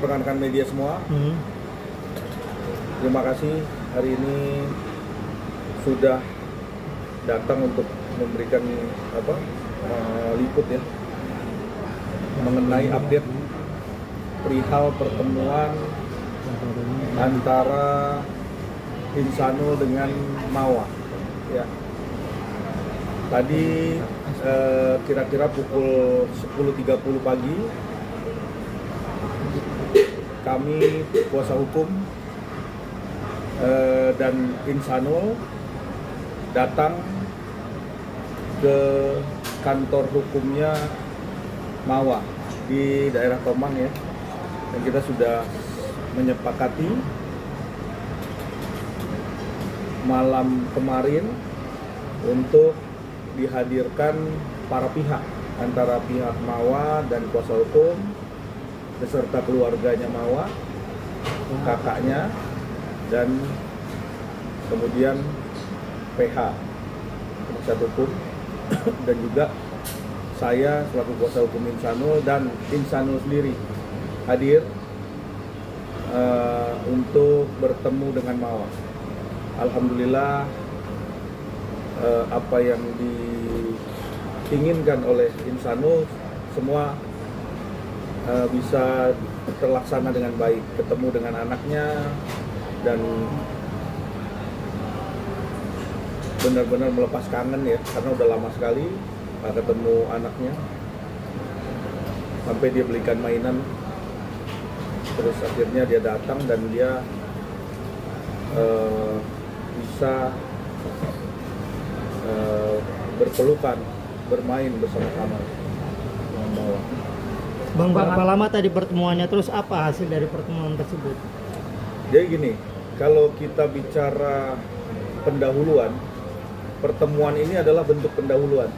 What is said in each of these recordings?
rekan-rekan media semua. Terima kasih hari ini sudah datang untuk memberikan liput ya mengenai update perihal pertemuan antara Insanul dengan Mawa. Ya. Tadi kira-kira pukul 10.30 pagi kami kuasa hukum dan Insanul datang ke kantor hukumnya Mawa di daerah Tomang ya, dan kita sudah menyepakati malam kemarin untuk dihadirkan para pihak, antara pihak Mawa dan kuasa hukum beserta keluarganya Mawa, kakaknya, dan kemudian PH penasihat hukum dan juga saya selaku kuasa hukum Insanul dan Insanul sendiri hadir untuk bertemu dengan Mawa. Alhamdulillah apa yang diinginkan oleh Insanul semua bisa terlaksana dengan baik, ketemu dengan anaknya dan benar-benar melepas kangen ya, karena udah lama sekali nggak ketemu anaknya, sampai dia belikan mainan, terus akhirnya dia datang dan dia bisa berpelukan, bermain bersama-sama dengan Mawa. Bang, berapa lama tadi pertemuannya, terus apa hasil dari pertemuan tersebut? Jadi gini, kalau kita bicara pendahuluan, pertemuan ini adalah bentuk pendahuluan.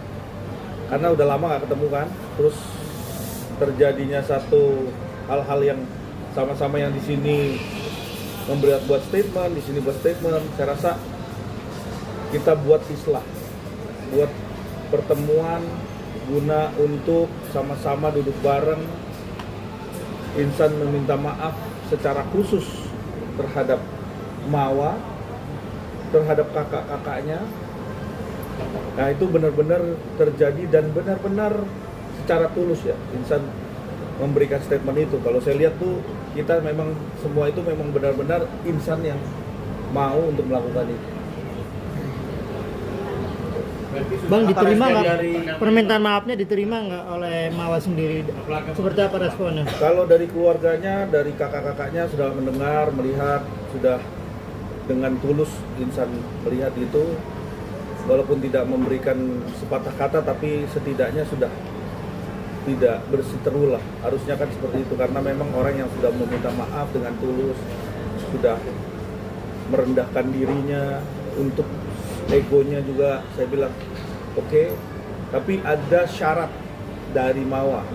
Karena udah lama nggak ketemu kan, terus terjadinya satu hal-hal yang sama-sama yang di sini buat statement, di sini buat statement. Saya rasa kita buat islah, buat pertemuan guna untuk sama-sama duduk bareng. Insan meminta maaf secara khusus terhadap Mawa, terhadap kakak-kakaknya. Nah itu benar-benar terjadi dan benar-benar secara tulus ya Insan memberikan statement itu. Kalau saya lihat tuh kita memang semua itu memang benar-benar Insan yang mau untuk melakukan itu. Bang, diterima nggak permintaan maafnya, diterima nggak oleh Mawa sendiri? Seperti apa responnya? Kalau dari keluarganya, dari kakak-kakaknya sudah mendengar, melihat, sudah dengan tulus Insan melihat itu. Walaupun tidak memberikan sepatah kata, tapi setidaknya sudah tidak bersiteru lah. Harusnya kan seperti itu, karena memang orang yang sudah meminta maaf dengan tulus, sudah merendahkan dirinya, untuk egonya juga saya bilang oke. Tapi ada syarat dari Mawa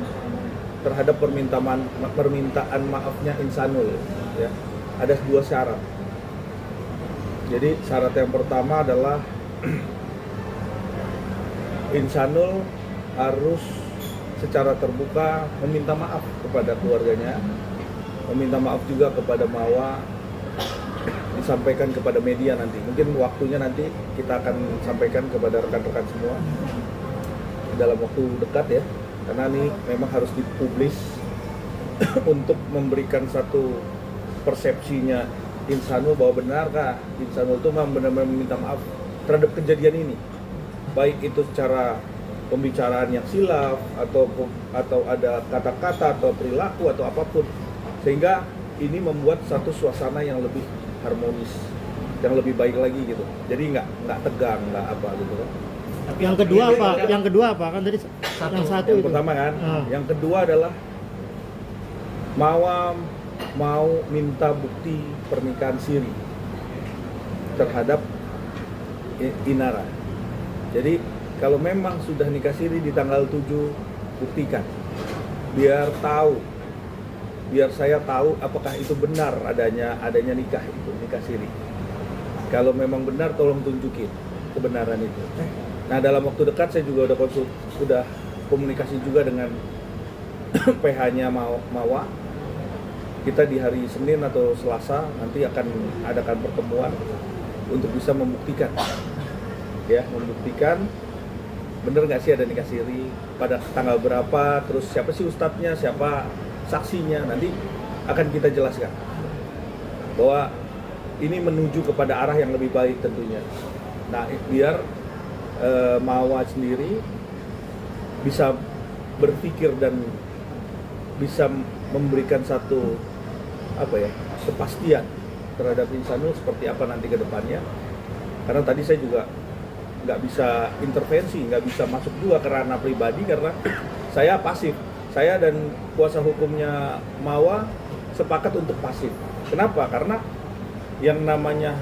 terhadap permintaan maafnya Insanul ya. Ada dua syarat. Jadi syarat yang pertama adalah Insanul harus secara terbuka meminta maaf kepada keluarganya, meminta maaf juga kepada Mawa, disampaikan kepada media nanti. Mungkin waktunya nanti kita akan sampaikan kepada rekan-rekan semua dalam waktu dekat ya, karena ini memang harus dipublis untuk memberikan satu persepsinya Insanul bahwa benarkah Insanul itu benar-benar meminta maaf terhadap kejadian ini, baik itu secara pembicaraan yang silaf atau ada kata-kata atau perilaku atau apapun, sehingga ini membuat satu suasana yang lebih harmonis, yang lebih baik lagi gitu. Jadi nggak tegang, nggak apa gitu kan. Yang kedua apa? Yang kedua apa? Kan tadi yang satu yang itu. pertama kan. Yang kedua adalah Mawa mau minta bukti pernikahan siri terhadap Inara. Jadi kalau memang sudah nikah siri di tanggal 7, buktikan. Biar saya tahu apakah itu benar adanya nikah itu, nikah siri. Kalau memang benar, tolong tunjukin kebenaran itu. Nah, dalam waktu dekat saya juga udah komunikasi juga dengan PH-nya Mawa kita di hari Senin atau Selasa nanti akan adakan pertemuan untuk bisa membuktikan, ya, membuktikan bener nggak sih ada nikah siri, pada tanggal berapa, terus siapa sih ustadznya, siapa saksinya, nanti akan kita jelaskan bahwa ini menuju kepada arah yang lebih baik tentunya. Nah, biar Mawa sendiri bisa berpikir dan bisa memberikan satu kepastian terhadap Insanul seperti apa nanti ke depannya. Karena tadi saya juga nggak bisa intervensi, nggak bisa masuk juga ke ranah pribadi karena saya pasif. Saya dan kuasa hukumnya Mawa sepakat untuk pasif. Kenapa? Karena yang namanya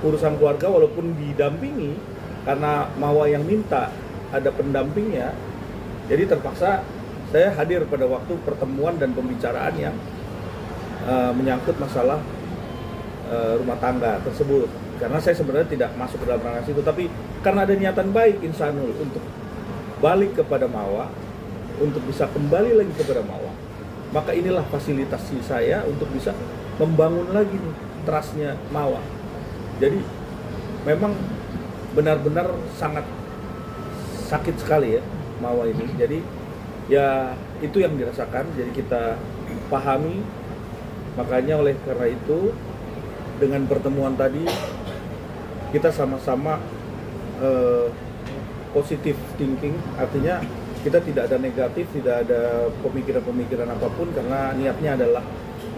urusan keluarga walaupun didampingi, karena Mawa yang minta ada pendampingnya, jadi terpaksa saya hadir pada waktu pertemuan dan pembicaraan yang menyangkut masalah rumah tangga tersebut. Karena saya sebenarnya tidak masuk ke dalam ranah situ, tapi karena ada niatan baik Insanul untuk balik kepada Mawa, untuk bisa kembali lagi kepada Mawa, maka inilah fasilitasi saya untuk bisa membangun lagi nih trustnya Mawa. Jadi memang benar-benar sangat sakit sekali ya Mawa ini. Jadi ya itu yang dirasakan, jadi kita pahami. Makanya oleh karena itu dengan pertemuan tadi kita sama-sama positive thinking, artinya kita tidak ada negatif, tidak ada pemikiran-pemikiran apapun, karena niatnya adalah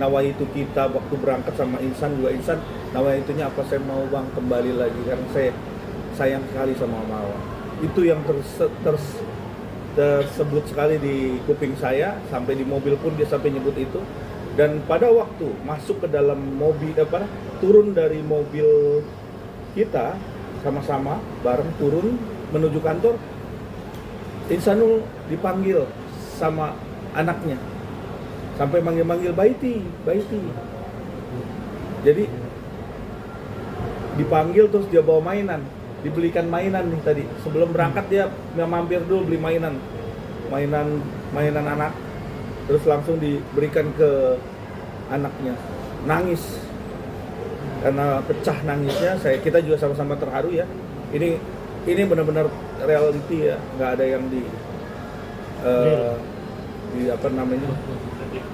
nawaitu kita waktu berangkat sama Insan juga Insan nawaitunya apa, saya mau bang kembali lagi karena saya sayang sekali sama Mawa. Itu yang tersebut sekali di kuping saya, sampai di mobil pun dia sampai nyebut itu. Dan pada waktu masuk ke dalam mobil, turun dari mobil kita sama-sama bareng turun menuju kantor, Insanul dipanggil sama anaknya sampai manggil-manggil Baiti. Jadi dipanggil terus dia bawa mainan, dibelikan mainan nih tadi. Sebelum berangkat dia mampir dulu beli mainan anak. Terus langsung diberikan ke anaknya, nangis karena pecah nangisnya. Kita juga sama-sama terharu ya. Ini benar-benar reality ya, nggak ada yang di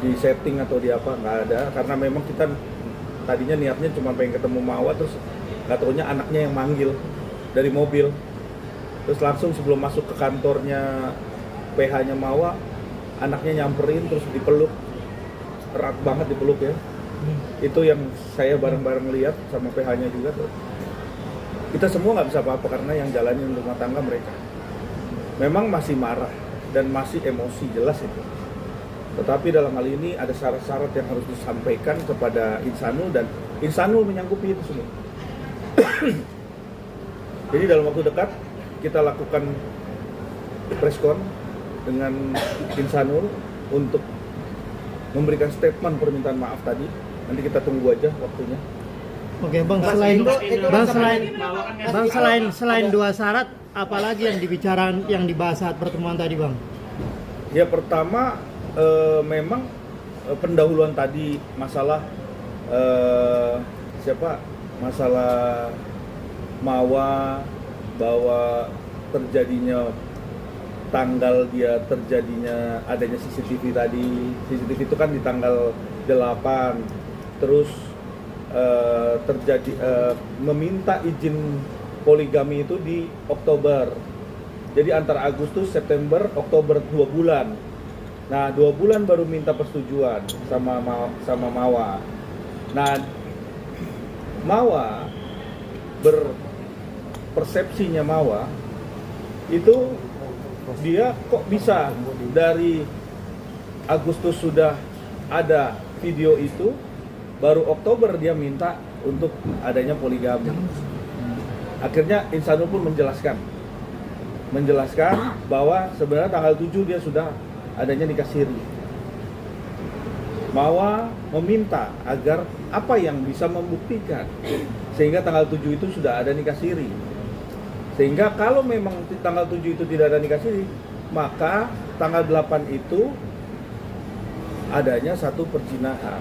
di setting atau di apa, nggak ada. Karena memang kita tadinya niatnya cuma pengen ketemu Mawa, terus nggak taunya anaknya yang manggil dari mobil. Terus langsung sebelum masuk ke kantornya PH-nya Mawa, anaknya nyamperin terus dipeluk, erat banget dipeluk ya. Itu yang saya bareng-bareng lihat sama PH-nya juga tuh. Kita semua nggak bisa apa-apa karena yang jalanin rumah tangga mereka. Memang masih marah dan masih emosi, jelas itu. Tetapi dalam hal ini ada syarat-syarat yang harus disampaikan kepada Insanul dan Insanul menyanggupi itu semua. Jadi dalam waktu dekat kita lakukan preskon dengan Insanul untuk memberikan statement permintaan maaf tadi. Nanti kita tunggu aja waktunya. Oke bang, selain dua syarat, apalagi yang dibicarakan, yang dibahas saat pertemuan tadi bang? Ya pertama memang pendahuluan tadi masalah masalah Mawa, bahwa terjadinya tanggal dia terjadinya adanya CCTV tadi. CCTV itu kan di tanggal 8, terus terjadi meminta izin poligami itu di Oktober. Jadi antara Agustus, September, Oktober 2 bulan. Nah 2 bulan baru minta persetujuan sama Mawa. Nah Mawa persepsinya Mawa itu dia kok bisa dari Agustus sudah ada video itu, baru Oktober dia minta untuk adanya poligami. Akhirnya Insanul pun menjelaskan bahwa sebenarnya tanggal 7 dia sudah adanya nikah siri. Mawa meminta agar apa yang bisa membuktikan sehingga tanggal 7 itu sudah ada nikah siri. Sehingga kalau memang tanggal 7 itu tidak ada nikah siri, maka tanggal 8 itu adanya satu perzinahan.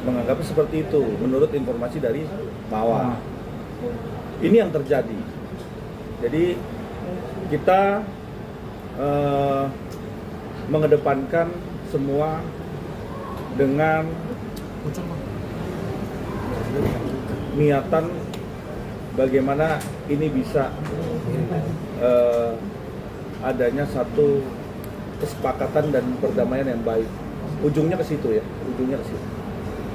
Menganggapnya seperti itu menurut informasi dari Mawa. Ini yang terjadi. Jadi kita mengedepankan semua dengan niatan bagaimana ini bisa adanya satu kesepakatan dan perdamaian yang baik. Ujungnya ke situ ya, ujungnya ke situ.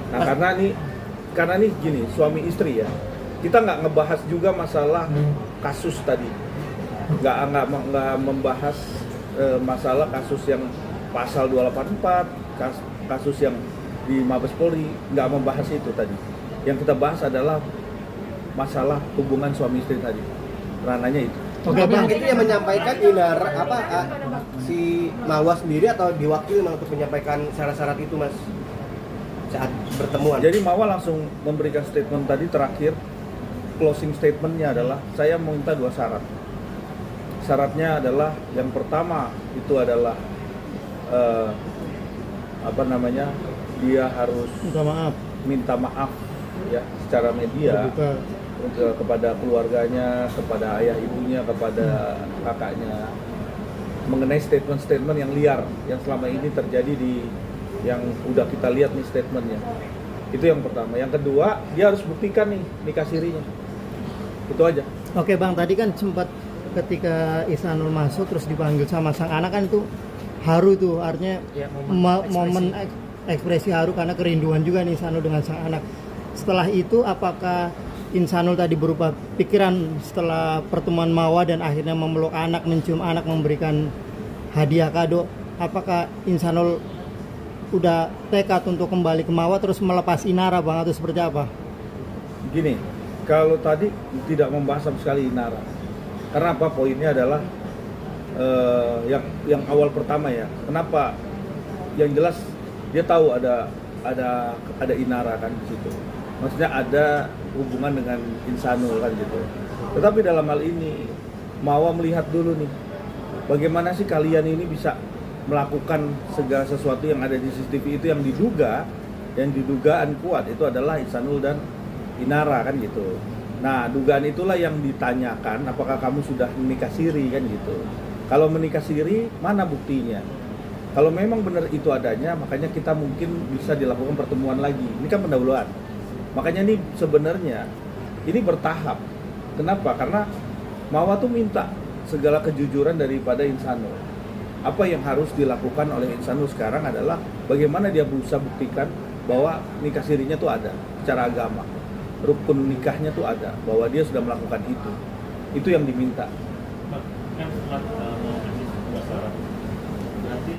Nah karena ini gini, suami istri ya, kita nggak ngebahas juga masalah kasus tadi, nggak membahas masalah kasus yang pasal 284, kasus yang di Mabes Polri, nggak membahas itu tadi. Yang kita bahas adalah masalah hubungan suami istri tadi, ranahnya itu. Oke Bang, Itu yang menyampaikan Inara si Mawa sendiri atau diwakili untuk menyampaikan syarat-syarat itu Mas saat bertemuan? Jadi Mawa langsung memberikan statement tadi terakhir, closing statementnya adalah saya meminta 2 syarat. Syaratnya adalah yang pertama itu adalah dia harus minta maaf ya secara media kepada keluarganya, kepada ayah ibunya, kepada kakaknya mengenai statement-statement yang liar yang selama ini terjadi di yang udah kita lihat nih statementnya. Itu yang pertama. Yang kedua, dia harus buktikan nih nikah sirinya. Itu aja. Oke Bang, tadi kan sempat ketika Ihsanul masuk terus dipanggil sama sang anak kan itu haru tuh, artinya Ya, momen ekspresi haru karena kerinduan juga nih Ihsanul dengan sang anak. Setelah itu apakah Ihsanul tadi berubah pikiran setelah pertemuan Mawa dan akhirnya memeluk anak, mencium anak, memberikan hadiah kado? Apakah Ihsanul udah tekad untuk kembali ke Mawa terus melepas Inara Bang atau seperti apa? Gini, kalau tadi tidak membahas sama sekali Inara. Karena apa? Poinnya adalah yang awal pertama ya. Kenapa? Yang jelas dia tahu ada Inara kan di situ. Maksudnya ada hubungan dengan Ihsanul kan gitu. Tetapi dalam hal ini Mawa melihat dulu nih, bagaimana sih kalian ini bisa melakukan segala sesuatu yang ada di CCTV itu yang didugaan kuat itu adalah Ihsanul dan Inara kan gitu. Nah, dugaan itulah yang ditanyakan, apakah kamu sudah menikah siri kan gitu. Kalau menikah siri, mana buktinya? Kalau memang benar itu adanya, makanya kita mungkin bisa dilakukan pertemuan lagi. Ini kan pendahuluan. Makanya ini sebenarnya ini bertahap. Kenapa? Karena Mawa tuh minta segala kejujuran daripada Ihsanul. Apa yang harus dilakukan oleh Ihsanul sekarang adalah bagaimana dia berusaha buktikan bahwa nikah sirinya tuh ada secara agama. Rukun nikahnya tuh ada, bahwa dia sudah melakukan itu. Itu yang diminta.